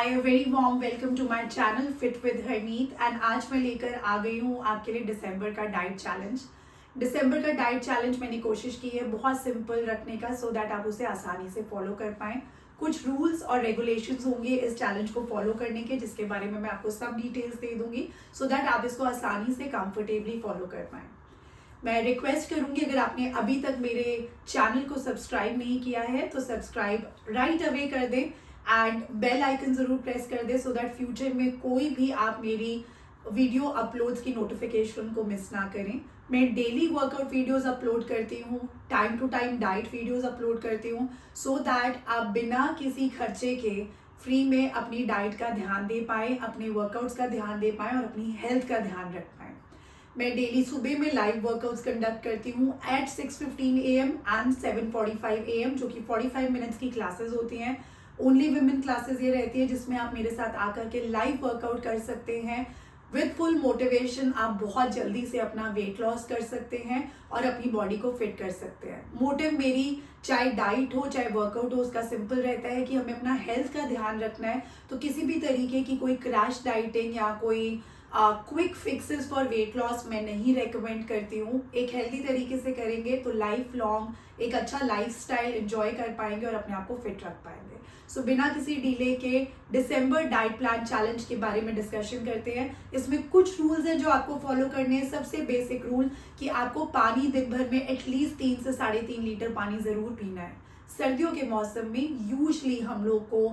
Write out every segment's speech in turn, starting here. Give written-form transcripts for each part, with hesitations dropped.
Hi, very warm welcome to my channel fit with Harmeet. And आज मैं लेकर आ गई हूँ आपके लिए दिसंबर का डाइट चैलेंज। दिसंबर का डाइट चैलेंज मैंने कोशिश की है बहुत सिंपल रखने का, सो दैट आप उसे आसानी से फॉलो कर पाएं। कुछ रूल्स और रेगुलेशंस होंगे इस चैलेंज को फॉलो करने के, जिसके बारे में मैं आपको सब डिटेल्स दे दूंगी, सो दैट आप इसको आसानी से कंफर्टेबली फॉलो कर पाएं। मैं रिक्वेस्ट करूंगी, अगर आपने अभी तक मेरे चैनल को सब्सक्राइब नहीं किया है तो सब्सक्राइब राइट अवे कर दें एंड बेल आइकन जरूर प्रेस कर दें, सो दैट फ्यूचर में कोई भी आप मेरी वीडियो अपलोड्स की नोटिफिकेशन को मिस ना करें। मैं डेली वर्कआउट वीडियोस अपलोड करती हूँ, time to time diet videos upload करती हूँ, सो दैट आप बिना किसी खर्चे के फ्री में अपनी डाइट का ध्यान दे पाएं, अपने वर्कआउट्स का ध्यान दे पाएं और अपनी हेल्थ का ध्यान रख पाएं। मैं डेली सुबह में लाइव वर्कआउट्स कंडक्ट करती हूँ एट 6:15 AM एंड 7:45 AM, जो कि 45 मिनट्स की क्लासेस होती हैं। ओनली विमेन क्लासेस ये रहती है जिसमें आप मेरे साथ आकर के लाइव वर्कआउट कर सकते हैं विद फुल मोटिवेशन। आप बहुत जल्दी से अपना वेट लॉस कर सकते हैं और अपनी बॉडी को फिट कर सकते हैं। मोटिव मेरी चाहे डाइट हो चाहे वर्कआउट हो, उसका सिंपल रहता है कि हमें अपना हेल्थ का ध्यान रखना है। तो किसी भी तरीके की कोई क्रैश डाइटिंग या कोई quick fixes for weight loss मैं नहीं रेकमेंड करती हूँ। एक हेल्दी तरीके से करेंगे तो लाइफ लॉन्ग एक अच्छा लाइफस्टाइल एंजॉय कर पाएंगे और अपने आप को फिट रख पाएंगे। सो बिना किसी डिले के दिसंबर डाइट प्लान चैलेंज के बारे में डिस्कशन करते हैं। इसमें कुछ रूल्स हैं जो आपको फॉलो करने हैं। सबसे बेसिक रूल कि आपको पानी दिन भर में एटलीस्ट 3 से 3.5 लीटर पानी जरूर पीना है। सर्दियों के मौसम में यूजली हम लोग को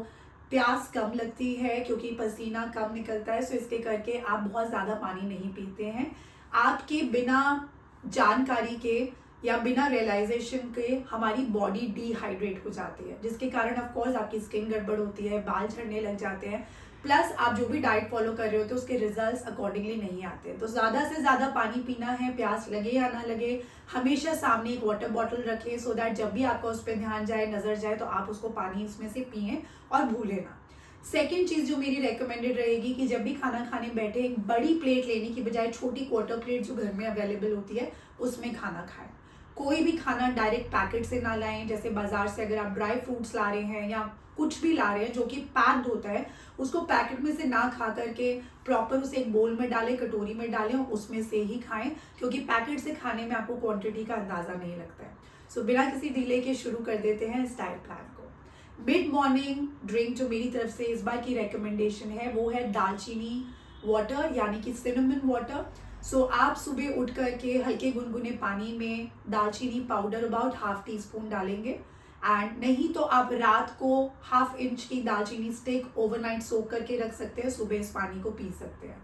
प्यास कम लगती है क्योंकि पसीना कम निकलता है, सो इसके करके आप बहुत ज़्यादा पानी नहीं पीते हैं। आपके बिना जानकारी के या बिना रियलाइजेशन के हमारी बॉडी डिहाइड्रेट हो जाती है, जिसके कारण ऑफ कोर्स आपकी स्किन गड़बड़ होती है, बाल झड़ने लग जाते हैं, प्लस आप जो भी डाइट फॉलो कर रहे होते हैं उसके रिजल्ट्स अकॉर्डिंगली नहीं आते। तो ज़्यादा से ज़्यादा पानी पीना है, प्यास लगे या ना लगे। हमेशा सामने एक वाटर बॉटल रखें, सो दैट जब भी आपका उस पर ध्यान जाए, नज़र जाए, तो आप उसको पानी उसमें से पिएं और भूलें ना। सेकेंड चीज़ जो मेरी रेकमेंडेड रहेगी कि जब भी खाना खाने बैठे एक बड़ी प्लेट लेने की बजाय छोटी क्वार्टर प्लेट जो घर में अवेलेबल होती है उसमें खाना खाएं। कोई भी खाना डायरेक्ट पैकेट से ना लाएं। जैसे बाजार से अगर आप ड्राई फ्रूट्स ला रहे हैं या कुछ भी ला रहे हैं जो कि पैक्ड होता है, उसको पैकेट में से ना खा करके प्रॉपर उसे एक बोल में डालें, कटोरी में डालें और उसमें से ही खाएं, क्योंकि पैकेट से खाने में आपको क्वांटिटी का अंदाजा नहीं लगता है। सो बिना किसी डिले के शुरू कर देते हैं इस डाइट प्लान को। मिड मॉर्निंग ड्रिंक जो मेरी तरफ से इस बार की रिकमेंडेशन है वो है दालचीनी वाटर, यानी कि सिनेमन वाटर। सो आप सुबह उठ करके हल्के गुनगुने पानी में दालचीनी पाउडर अबाउट ½ टीस्पून डालेंगे, एंड नहीं तो आप रात को ½ इंच की दालचीनी स्टिक ओवरनाइट सोक करके रख सकते हैं, सुबह इस पानी को पी सकते हैं।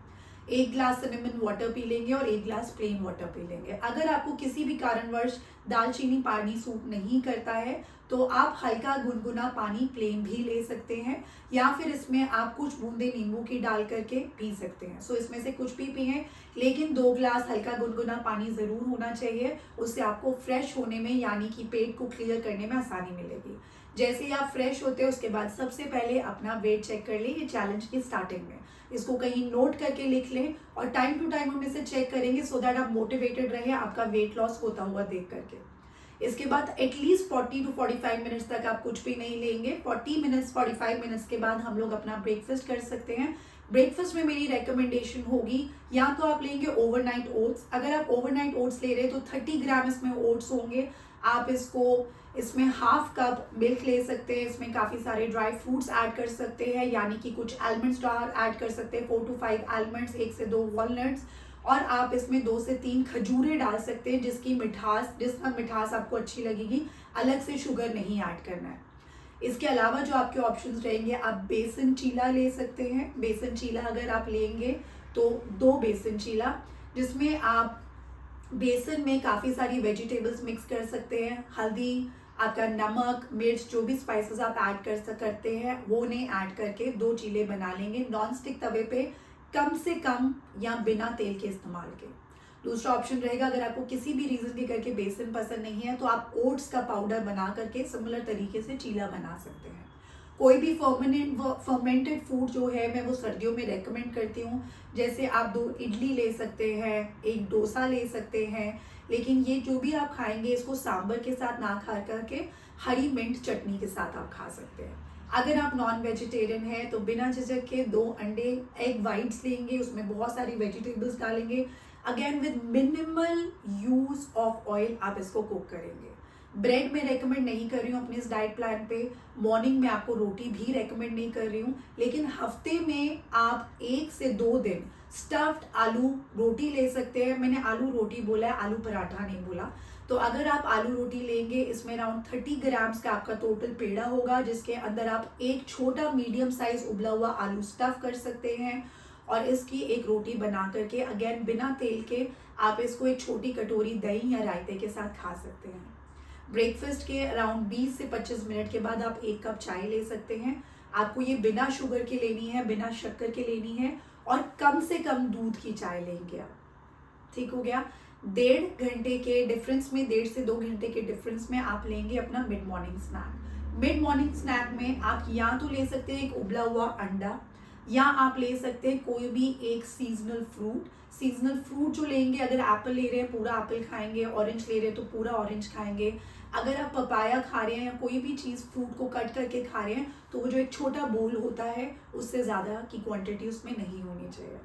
1 ग्लास सिनेमन वाटर पी लेंगे और 1 ग्लास प्लेन वाटर पी लेंगे। अगर आपको किसी भी कारणवश दालचीनी पानी सूट नहीं करता है तो आप हल्का गुनगुना पानी प्लेन भी ले सकते हैं, या फिर इसमें आप कुछ बूंदे नींबू की डाल करके पी सकते हैं। सो इसमें से कुछ भी पिए, लेकिन 2 ग्लास हल्का गुनगुना पानी ज़रूर होना चाहिए। उससे आपको फ्रेश होने में, यानी कि पेट को क्लियर करने में आसानी मिलेगी। जैसे ही आप फ्रेश होते हैं उसके बाद सबसे पहले अपना वेट चेक कर लें। ये चैलेंज की स्टार्टिंग में इसको कहीं नोट करके लिख लें और टाइम टू टाइम हम इसे चेक करेंगे, सो दैट आप मोटिवेटेड रहें आपका वेट लॉस होता हुआ देख करके। इसके बाद एटलीस्ट 40 to 45 मिनट्स तक आप कुछ भी नहीं लेंगे। 45 मिनट्स के बाद हम लोग अपना ब्रेकफास्ट कर सकते हैं। ब्रेकफास्ट में मेरी रेकमेंडेशन होगी, या तो आप लेंगे ओवरनाइट ओट्स। अगर आप ओवरनाइट ओट्स ले रहे हैं तो 30 ग्राम इसमें ओट्स होंगे। आप इसमें ½ कप मिल्क ले सकते हैं, इसमें काफ़ी सारे ड्राई फ्रूट्स ऐड कर सकते हैं, यानी कि कुछ आलमंड्स ऐड कर सकते हैं, 4 to 5 आलमंड्स, 1 से 2 वॉलनट्स, और आप इसमें 2 से 3 खजूरें डाल सकते हैं, जिसका मिठास आपको अच्छी लगेगी। अलग से शुगर नहीं ऐड करना है। इसके अलावा जो आपके ऑप्शंस रहेंगे, आप बेसन चीला ले सकते हैं। बेसन चीला अगर आप लेंगे तो 2 बेसन चीला, जिसमें आप बेसन में काफ़ी सारी वेजिटेबल्स मिक्स कर सकते हैं। हल्दी, आपका नमक, मिर्च, जो भी स्पाइसेस आप ऐड करते हैं वो नहीं ऐड करके 2 चीले बना लेंगे नॉन स्टिक तवे पे, कम से कम या बिना तेल के इस्तेमाल के। दूसरा ऑप्शन रहेगा, अगर आपको किसी भी रीज़न के करके बेसन पसंद नहीं है तो आप ओट्स का पाउडर बना करके सिमिलर तरीके से चीला बना सकते हैं। कोई भी फर्मेंटेड फूड जो है मैं वो सर्दियों में रेकमेंड करती हूँ। जैसे आप 2 इडली ले सकते हैं, 1 डोसा ले सकते हैं, लेकिन ये जो भी आप खाएंगे इसको सांभर के साथ ना खा करके हरी मिंट चटनी के साथ आप खा सकते हैं। अगर आप नॉन वेजिटेरियन हैं तो बिना झिझक के 2 अंडे एग वाइट्स लेंगे, उसमें बहुत सारी वेजिटेबल्स डालेंगे, again with minimal use of oil आप इसको कुक करेंगे। ब्रेड में रेकमेंड नहीं कर रही हूँ अपने इस डाइट प्लान पे, मॉर्निंग में आपको रोटी भी रेकमेंड नहीं कर रही हूँ, लेकिन हफ्ते में आप 1 से 2 दिन स्टफ्ड आलू रोटी ले सकते हैं। मैंने आलू रोटी बोला है, आलू पराठा नहीं बोला। तो अगर आप आलू रोटी लेंगे, इसमें अराउंड 30 ग्राम्स का आपका टोटल पेड़ा होगा, जिसके अंदर आप एक छोटा मीडियम साइज उबला हुआ आलू स्टफ कर सकते हैं और इसकी एक रोटी बना करके अगेन बिना तेल के आप इसको एक छोटी कटोरी दही या रायते के साथ खा सकते हैं। ब्रेकफास्ट के अराउंड 20 से 25 मिनट के बाद आप 1 कप चाय ले सकते हैं। आपको ये बिना शुगर के लेनी है, बिना शक्कर के लेनी है और कम से कम दूध की चाय लेंगे आप। ठीक हो गया। 1.5 घंटे के डिफरेंस में, 1.5 से 2 घंटे के डिफरेंस में आप लेंगे अपना mid morning snack. Mid morning snack में आप या तो ले सकते हैं एक उबला हुआ अंडा, या आप ले सकते हैं कोई भी एक सीजनल फ्रूट। सीजनल फ्रूट जो लेंगे, अगर एप्पल ले रहे हैं पूरा एप्पल खाएंगे, ऑरेंज ले रहे हैं तो पूरा ऑरेंज खाएंगे। अगर आप पपाया खा रहे हैं या कोई भी चीज़ फ्रूट को कट करके खा रहे हैं तो वो जो एक छोटा बोल होता है उससे ज़्यादा की क्वांटिटी उसमें नहीं होनी चाहिए।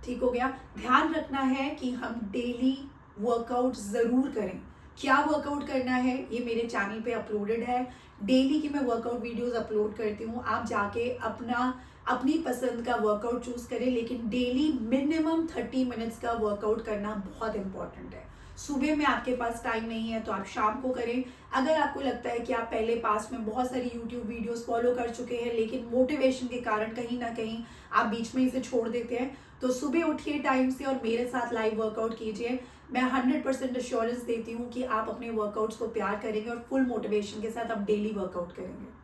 ठीक हो गया। ध्यान रखना है कि हम डेली वर्कआउट ज़रूर करें। क्या वर्कआउट करना है ये मेरे चैनल पे अपलोडेड है। डेली की मैं वर्कआउट वीडियोस अपलोड करती हूँ, आप जाके अपनी पसंद का वर्कआउट चूज करें, लेकिन डेली मिनिमम 30 मिनट्स का वर्कआउट करना बहुत इंपॉर्टेंट है। सुबह में आपके पास टाइम नहीं है तो आप शाम को करें। अगर आपको लगता है कि आप पहले पास में बहुत सारी यूट्यूब वीडियोस फॉलो कर चुके हैं लेकिन मोटिवेशन के कारण कहीं ना कहीं आप बीच में इसे छोड़ देते हैं, तो सुबह उठिए टाइम से और मेरे साथ लाइव वर्कआउट कीजिए। मैं 100% अश्योरेंस देती हूँ कि आप अपने वर्कआउट्स को प्यार करेंगे और फुल मोटिवेशन के साथ आप डेली वर्कआउट करेंगे।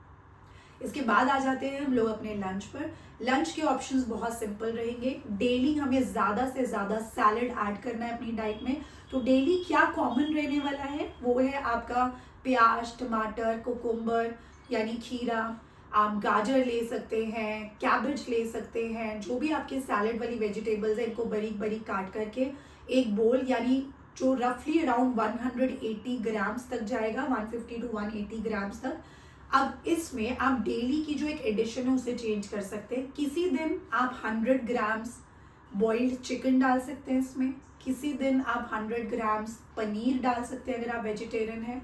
इसके बाद आ जाते हैं हम लोग अपने लंच पर। लंच के ऑप्शंस बहुत सिंपल रहेंगे। डेली हमें ज़्यादा से ज़्यादा सैलड ऐड करना है अपनी डाइट में। तो डेली क्या कॉमन रहने वाला है वो है आपका प्याज, टमाटर, कुकुम्बर यानी खीरा, आप गाजर ले सकते हैं, कैबेज ले सकते हैं, जो भी आपके सैलड वाली वेजिटेबल्स है इनको बारीक बारीक काट करके एक बोल यानी जो रफली अराउंड 180 ग्राम्स तक जाएगा, 150 टू 180 ग्राम्स तक। अब इसमें आप डेली की जो एक एडिशन है उसे चेंज कर सकते हैं। किसी दिन आप 100 ग्राम्स बॉइल्ड चिकन डाल सकते हैं इसमें, किसी दिन आप 100 ग्राम्स पनीर डाल सकते हैं अगर आप वेजिटेरियन हैं,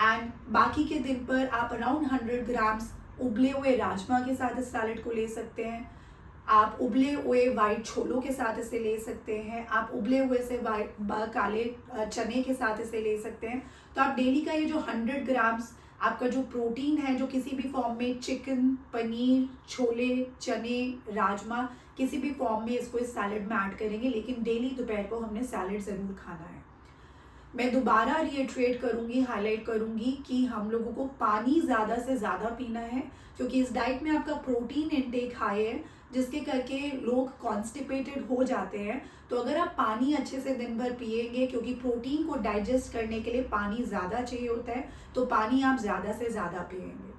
एंड बाकी के दिन पर आप अराउंड 100 ग्राम्स उबले हुए राजमा के साथ इस सैलेड को ले सकते हैं। आप उबले हुए वाइट छोलों के साथ इसे ले सकते हैं, आप उबले हुए से काले चने के साथ इसे ले सकते हैं। तो आप डेली का ये जो 100 ग्राम्स आपका जो प्रोटीन है, जो किसी भी फॉर्म में चिकन, पनीर, छोले, चने, राजमा किसी भी फॉर्म में इसको इस सैलेड में ऐड करेंगे, लेकिन डेली दोपहर को हमने सैलेड ज़रूर खाना है। मैं दोबारा रिएट्रेट करूंगी, हाईलाइट करूंगी कि हम लोगों को पानी ज़्यादा से ज़्यादा पीना है, क्योंकि इस डाइट में आपका प्रोटीन इनटेक हाई है जिसके करके लोग कॉन्स्टिपेटेड हो जाते हैं। तो अगर आप पानी अच्छे से दिन भर पिएंगे, क्योंकि प्रोटीन को डाइजेस्ट करने के लिए पानी ज़्यादा चाहिए होता है, तो पानी आप ज़्यादा से ज़्यादा पिएंगे।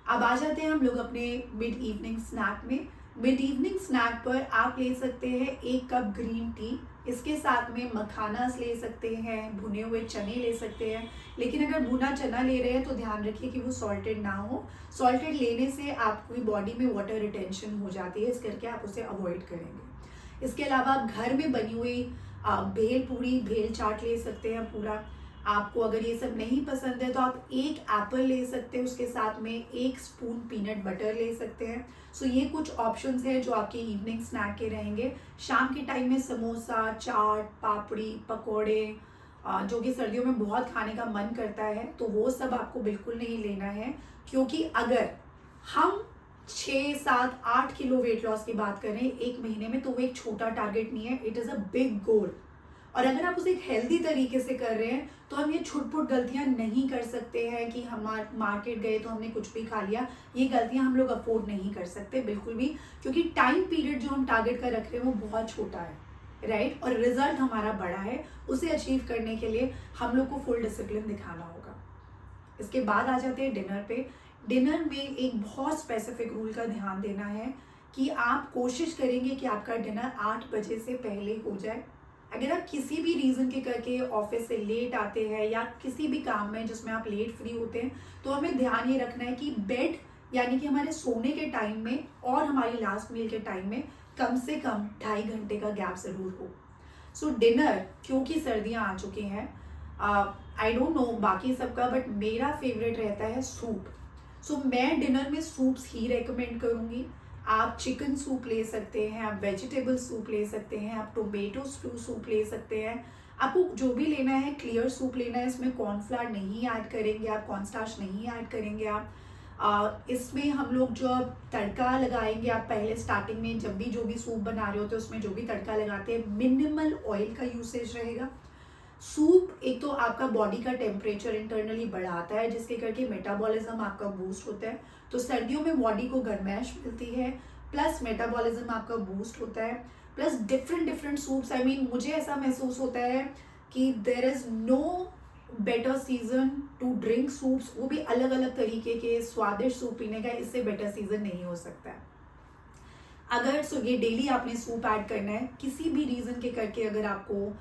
अब आ जाते हैं हम लोग अपने मिड इवनिंग स्नैक में। मिड इवनिंग स्नैक पर आप ले सकते हैं 1 कप ग्रीन टी, इसके साथ में मखानास ले सकते हैं, भुने हुए चने ले सकते हैं। लेकिन अगर भुना चना ले रहे हैं तो ध्यान रखिए कि वो सॉल्टेड ना हो। सॉल्टेड लेने से आपकी बॉडी में वाटर रिटेंशन हो जाती है, इस करके आप उसे अवॉइड करेंगे। इसके अलावा आप घर में बनी हुई भेल पूरी, भेल चाट ले सकते हैं पूरा। आपको अगर ये सब नहीं पसंद है तो आप 1 एप्पल ले सकते हैं, उसके साथ में 1 स्पून पीनट बटर ले सकते हैं। सो ये कुछ ऑप्शंस हैं जो आपके इवनिंग स्नैक के रहेंगे। शाम के टाइम में समोसा, चाट, पापड़ी, पकोड़े, जो कि सर्दियों में बहुत खाने का मन करता है, तो वो सब आपको बिल्कुल नहीं लेना है, क्योंकि अगर हम 6, 7, 8 किलो वेट लॉस की बात करें 1 महीने में, तो वो एक छोटा टारगेट नहीं है, it is a big goal. और अगर आप उसे एक हेल्दी तरीके से कर रहे हैं तो हम ये छुटपुट गलतियां नहीं कर सकते हैं कि हम मार्केट गए तो हमने कुछ भी खा लिया। ये गलतियां हम लोग अफोर्ड नहीं कर सकते बिल्कुल भी, क्योंकि टाइम पीरियड जो हम टारगेट का रख रहे हैं वो बहुत छोटा है, राइट, और रिजल्ट हमारा बड़ा है। उसे अचीव करने के लिए हम लोग को फुल डिसिप्लिन दिखाना होगा। इसके बाद आ जाते हैं डिनर पे। डिनर में एक बहुत स्पेसिफिक रूल का ध्यान देना है कि आप कोशिश करेंगे कि आपका डिनर 8 बजे से पहले हो जाए। अगर आप किसी भी रीज़न के करके ऑफिस से लेट आते हैं या किसी भी काम में जिसमें आप लेट फ्री होते हैं, तो हमें ध्यान ये रखना है कि बेड यानी कि हमारे सोने के टाइम में और हमारी लास्ट मील के टाइम में कम से कम 2.5 घंटे का गैप ज़रूर हो। सो डिनर, क्योंकि सर्दियाँ आ चुकी हैं, आई डोंट नो बाकी सबका, बट मेरा फेवरेट रहता है सूप। सो मैं डिनर में सूप्स ही रेकमेंड करूँगी। आप चिकन सूप ले सकते हैं, आप वेजिटेबल सूप ले सकते हैं, आप टोमेटो सूप ले सकते हैं। आपको जो भी लेना है, क्लियर सूप लेना है, इसमें कॉर्नफ्लावर नहीं ऐड करेंगे आप, कॉर्नस्टार्च नहीं ऐड करेंगे आप। इसमें हम लोग जो अब तड़का लगाएंगे, आप पहले स्टार्टिंग में जब भी जो भी सूप बना रहे होते हैं उसमें जो भी तड़का लगाते हैं, मिनिमल ऑयल का यूसेज रहेगा। सूप एक तो आपका बॉडी का टेम्परेचर इंटरनली बढ़ाता है, जिसके करके मेटाबॉलिज्म आपका बूस्ट होता है। तो सर्दियों में बॉडी को गर्माइश मिलती है, प्लस मेटाबॉलिज्म आपका बूस्ट होता है, plus different soups, I mean मुझे ऐसा महसूस होता है कि there is no better season to drink soups, वो भी अलग अलग तरीके के स्वादिष्ट सूप पीने का, इससे बेटर सीजन नहीं हो सकता है। अगर ये डेली आपने सूप ऐड करना है, किसी भी रीज़न के करके अगर आपको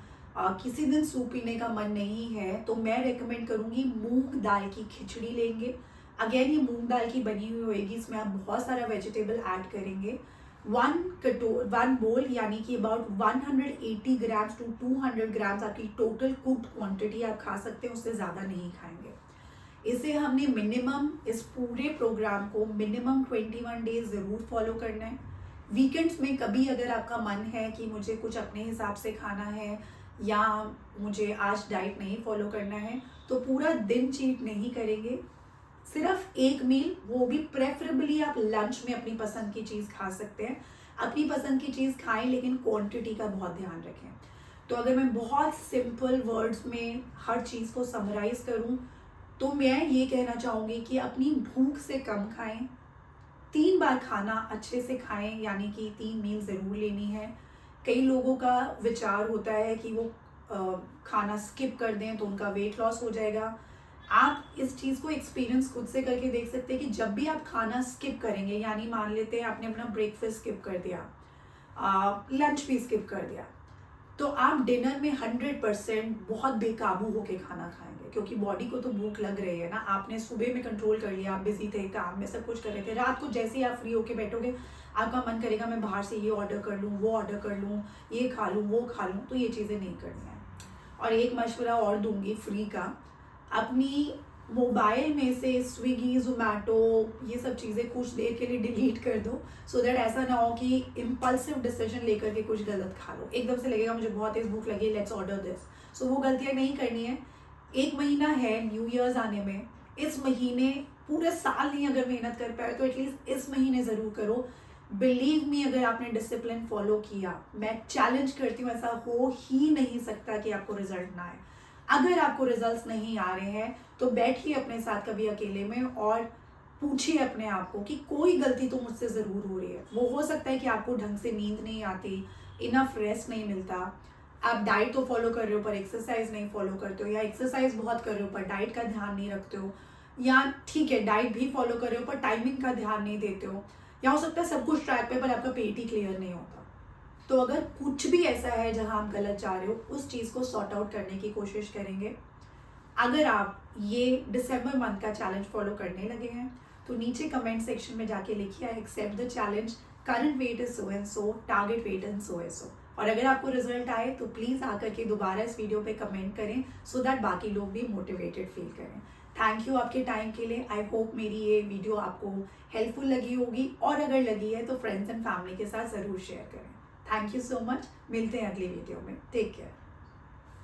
किसी दिन सूप पीने का मन नहीं है, तो मैं रेकमेंड करूँगी मूंग दाल की खिचड़ी लेंगे। अगेन ये मूंग दाल की बनी हुई होएगी, इसमें आप बहुत सारा वेजिटेबल ऐड करेंगे। 1 बोल यानी कि अबाउट 180 ग्राम्स टू 200 ग्राम्स आपकी टोटल कुक्ड क्वांटिटी आप खा सकते हैं, उससे ज़्यादा नहीं खाएंगे। इसे हमने मिनिमम, इस पूरे प्रोग्राम को मिनिमम 21 डेज ज़रूर फॉलो करना है। वीकेंड्स में कभी अगर आपका मन है कि मुझे कुछ अपने हिसाब से खाना है या मुझे आज डाइट नहीं फॉलो करना है, तो पूरा दिन चीट नहीं करेंगे, सिर्फ एक मील, वो भी प्रेफरेबली आप लंच में अपनी पसंद की चीज़ खा सकते हैं। अपनी पसंद की चीज़ खाएं, लेकिन क्वांटिटी का बहुत ध्यान रखें। तो अगर मैं बहुत सिंपल वर्ड्स में हर चीज़ को समराइज करूं, तो मैं ये कहना चाहूँगी कि अपनी भूख से कम खाएं, 3 बार खाना अच्छे से खाएं, यानी कि 3 मील ज़रूर लेनी है। कई लोगों का विचार होता है कि वो खाना स्किप कर दें तो उनका वेट लॉस हो जाएगा। आप इस चीज़ को एक्सपीरियंस खुद से करके देख सकते हैं कि जब भी आप खाना स्किप करेंगे, यानी मान लेते हैं आपने अपना ब्रेकफास्ट स्किप कर दिया, लंच भी स्किप कर दिया, तो आप डिनर में 100% बहुत बेकाबू होके खाना खाएंगे, क्योंकि बॉडी को तो भूख लग रही है ना। आपने सुबह में कंट्रोल कर लिया, आप बिजी थे, काम में सब कुछ कर रहे थे, रात को जैसे ही आप फ्री होके बैठोगे, आपका मन करेगा मैं बाहर से ये ऑर्डर कर लूँ, वो ऑर्डर कर लूँ, ये खा लूँ, वो खा लूँ। तो ये चीज़ें नहीं करनी है। और एक मशवरा और दूंगी फ्री का, अपनी मोबाइल में से स्विगी, जोमेटो, ये सब चीज़ें कुछ देर के लिए डिलीट कर दो, सो दैट ऐसा ना हो कि इम्पल्सिव डिसीजन लेकर के कुछ गलत खा लो। एकदम से लगेगा मुझे बहुत तेज़ भूख लगी, लेट्स ऑर्डर दिस। सो वो गलतियाँ नहीं करनी है। 1 महीना है न्यू ईयर्स आने में, इस महीने, पूरे साल नहीं अगर मेहनत कर पाए तो एटलीस्ट इस महीने ज़रूर करो। बिलीव मी, अगर आपने डिसिप्लिन फॉलो किया, मैं चैलेंज करती हूँ, ऐसा हो ही नहीं सकता कि आपको रिजल्ट ना आए। अगर आपको रिजल्ट्स नहीं आ रहे हैं, तो बैठिए अपने साथ कभी अकेले में और पूछिए अपने आप को कि कोई गलती तो मुझसे ज़रूर हो रही है। वो हो सकता है कि आपको ढंग से नींद नहीं आती, इनफ रेस्ट नहीं मिलता, आप डाइट तो फॉलो कर रहे हो पर एक्सरसाइज नहीं फॉलो करते हो, या एक्सरसाइज बहुत कर रहे हो पर डाइट का ध्यान नहीं रखते हो, या ठीक है डाइट भी फॉलो कर रहे हो पर टाइमिंग का ध्यान नहीं देते हो, या हो सकता है सब कुछ ट्रैक पे पर आपका पेट ही क्लियर नहीं होता। तो अगर कुछ भी ऐसा है जहां आप गलत जा रहे हो, उस चीज़ को सॉर्ट आउट करने की कोशिश करेंगे। अगर आप ये दिसंबर मंथ का चैलेंज फॉलो करने लगे हैं, तो नीचे कमेंट सेक्शन में जाके लिखिए I accept the challenge, current weight is so and so, target weight is so and so. और अगर आपको रिजल्ट आए तो प्लीज़ आकर के दोबारा इस वीडियो पे कमेंट करें, सो दैट बाकी लोग भी मोटिवेटेड फील करें। थैंक यू आपके टाइम के लिए। आई होप मेरी ये वीडियो आपको हेल्पफुल लगी होगी, और अगर लगी है तो फ्रेंड्स एंड फैमिली के साथ ज़रूर शेयर करें। Thank you so much. मिलते हैं अगली वीडियो में। Take care.